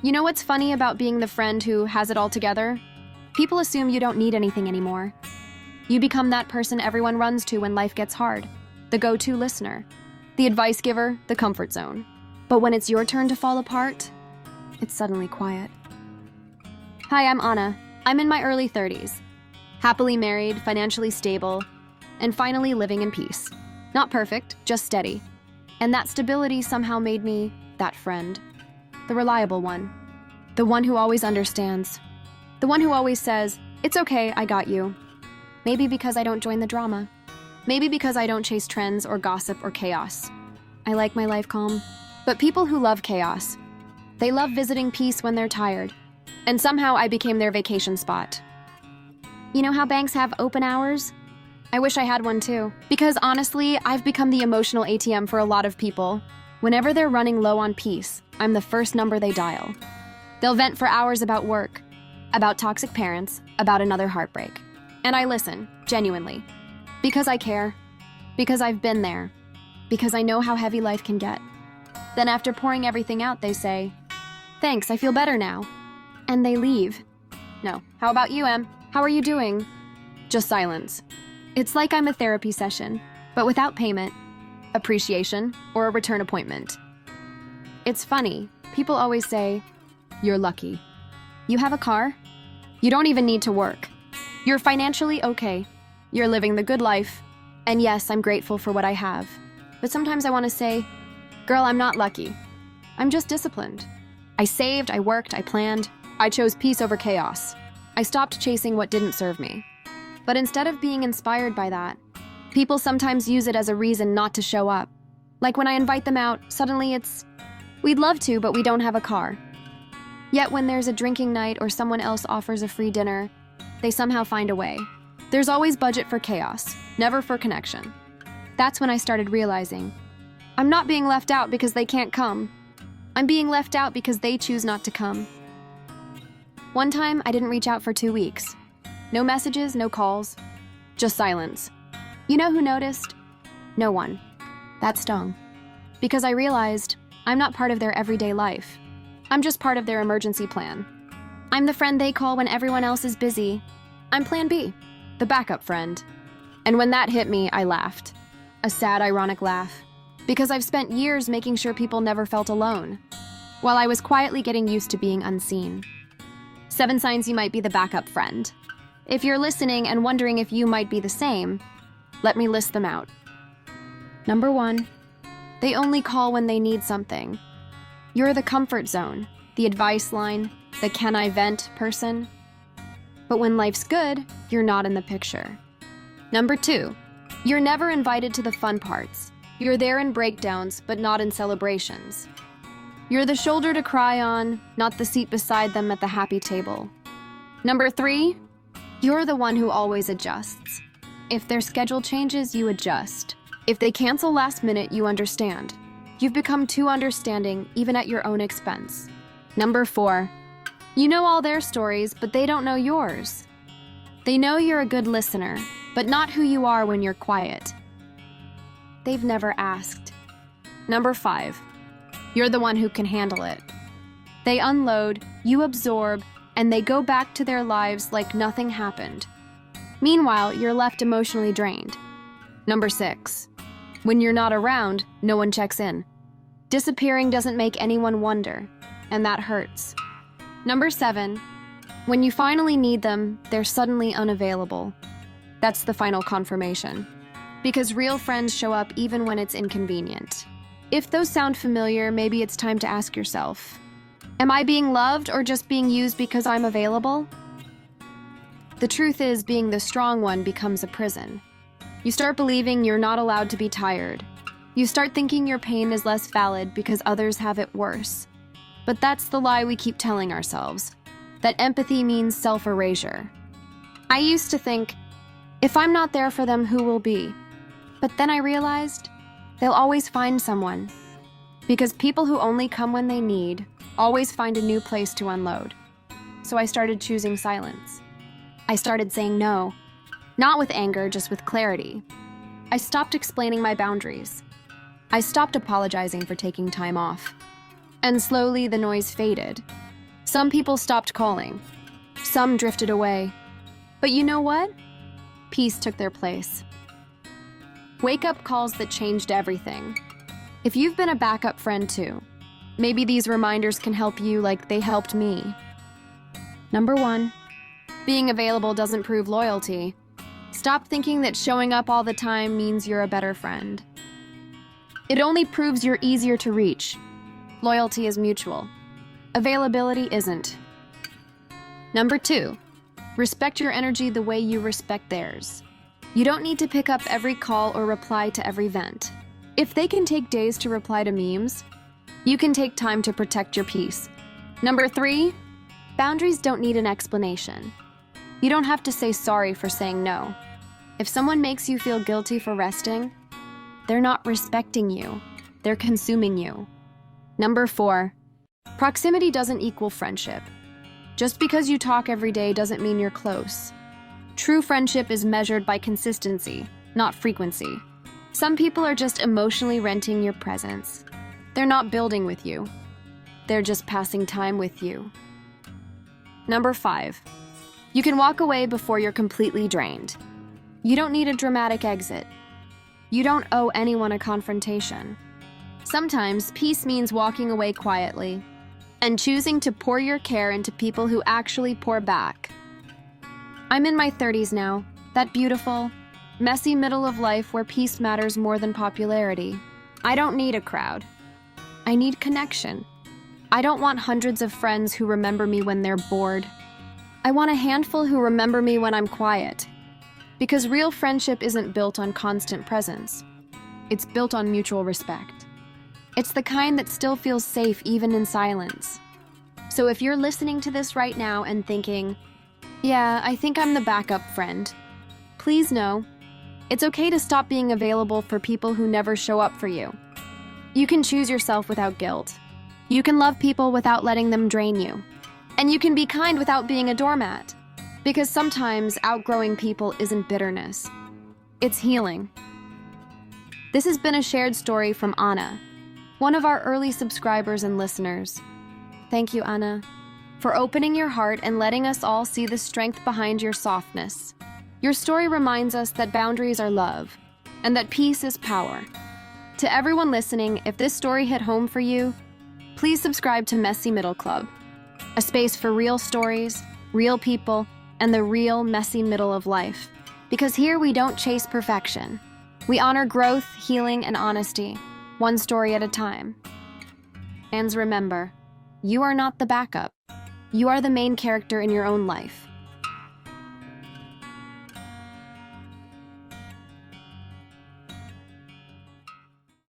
You know what's funny about being the friend who has it all together? People assume you don't need anything anymore. You become that person everyone runs to when life gets hard, the go-to listener, the advice giver, the comfort zone. But when it's your turn to fall apart, it's suddenly quiet. Hi, I'm Anna. I'm in my early 30s, happily married, financially stable, and finally living in peace. Not perfect, just steady. And that stability somehow made me that friend. The reliable one. The one who always understands. The one who always says, "It's okay, I got you." Maybe because I don't join the drama. Maybe because I don't chase trends or gossip or chaos. I like my life calm. But people who love chaos, they love visiting peace when they're tired. And somehow I became their vacation spot. You know how banks have open hours? I wish I had one too. Because honestly, I've become the emotional ATM for a lot of people. Whenever they're running low on peace, I'm the first number they dial. They'll vent for hours about work, about toxic parents, about another heartbreak. And I listen, genuinely. Because I care. Because I've been there. Because I know how heavy life can get. Then after pouring everything out, they say, "Thanks, I feel better now." And they leave. No. How about you, Em? How are you doing? Just silence. It's like I'm a therapy session, but without payment, appreciation, or a return appointment. It's funny. People always say, "You're lucky. You have a car? You don't even need to work. You're financially okay. You're living the good life." And yes, I'm grateful for what I have. But sometimes I want to say, "Girl, I'm not lucky. I'm just disciplined. I saved, I worked, I planned. I chose peace over chaos. I stopped chasing what didn't serve me." But instead of being inspired by that, people sometimes use it as a reason not to show up. Like when I invite them out, suddenly it's, "We'd love to, but we don't have a car." Yet when there's a drinking night or someone else offers a free dinner, they somehow find a way. There's always budget for chaos, never for connection. That's when I started realizing, I'm not being left out because they can't come. I'm being left out because they choose not to come. One time, I didn't reach out for 2 weeks. No messages, no calls, just silence. You know who noticed? No one. That stung. Because I realized I'm not part of their everyday life. I'm just part of their emergency plan. I'm the friend they call when everyone else is busy. I'm Plan B, the backup friend. And when that hit me, I laughed. A sad, ironic laugh. Because I've spent years making sure people never felt alone, while I was quietly getting used to being unseen. 7 signs you might be the backup friend. If you're listening and wondering if you might be the same, let me list them out. Number 1, they only call when they need something. You're the comfort zone, the advice line, the "can I vent" person. But when life's good, you're not in the picture. Number 2, you're never invited to the fun parts. You're there in breakdowns, but not in celebrations. You're the shoulder to cry on, not the seat beside them at the happy table. Number 3, you're the one who always adjusts. If their schedule changes, you adjust. If they cancel last minute, you understand. You've become too understanding, even at your own expense. Number 4, you know all their stories, but they don't know yours. They know you're a good listener, but not who you are when you're quiet. They've never asked. Number 5, you're the one who can handle it. They unload, you absorb, and they go back to their lives like nothing happened. Meanwhile, you're left emotionally drained. Number 6, when you're not around, no one checks in. Disappearing doesn't make anyone wonder, and that hurts. Number 7, when you finally need them, they're suddenly unavailable. That's the final confirmation. Because real friends show up even when it's inconvenient. If those sound familiar, maybe it's time to ask yourself, am I being loved or just being used because I'm available? The truth is, being the strong one becomes a prison. You start believing you're not allowed to be tired. You start thinking your pain is less valid because others have it worse. But that's the lie we keep telling ourselves, that empathy means self-erasure. I used to think, if I'm not there for them, who will be? But then I realized, they'll always find someone. Because people who only come when they need always find a new place to unload. So I started choosing silence. I started saying no, not with anger, just with clarity. I stopped explaining my boundaries. I stopped apologizing for taking time off. And slowly the noise faded. Some people stopped calling. Some drifted away. But you know what? Peace took their place. Wake-up calls that changed everything. If you've been a backup friend too, maybe these reminders can help you like they helped me. Number 1, being available doesn't prove loyalty. Stop thinking that showing up all the time means you're a better friend. It only proves you're easier to reach. Loyalty is mutual. Availability isn't. Number 2, respect your energy the way you respect theirs. You don't need to pick up every call or reply to every vent. If they can take days to reply to memes, you can take time to protect your peace. Number 3, boundaries don't need an explanation. You don't have to say sorry for saying no. If someone makes you feel guilty for resting, they're not respecting you. They're consuming you. Number 4, proximity doesn't equal friendship. Just because you talk every day doesn't mean you're close. True friendship is measured by consistency, not frequency. Some people are just emotionally renting your presence. They're not building with you. They're just passing time with you. Number 5, you can walk away before you're completely drained. You don't need a dramatic exit. You don't owe anyone a confrontation. Sometimes peace means walking away quietly and choosing to pour your care into people who actually pour back. I'm in my 30s now, that beautiful, messy middle of life where peace matters more than popularity. I don't need a crowd. I need connection. I don't want hundreds of friends who remember me when they're bored. I want a handful who remember me when I'm quiet. Because real friendship isn't built on constant presence. It's built on mutual respect. It's the kind that still feels safe even in silence. So if you're listening to this right now and thinking, yeah, I think I'm the backup friend, please know, it's okay to stop being available for people who never show up for you. You can choose yourself without guilt. You can love people without letting them drain you. And you can be kind without being a doormat. Because sometimes outgrowing people isn't bitterness. It's healing. This has been a shared story from Anna, one of our early subscribers and listeners. Thank you, Anna, for opening your heart and letting us all see the strength behind your softness. Your story reminds us that boundaries are love, and that peace is power. To everyone listening, if this story hit home for you, please subscribe to Messy Middle Club, a space for real stories, real people, and the real messy middle of life. Because here we don't chase perfection. We honor growth, healing, and honesty, one story at a time. And remember, you are not the backup. You are the main character in your own life.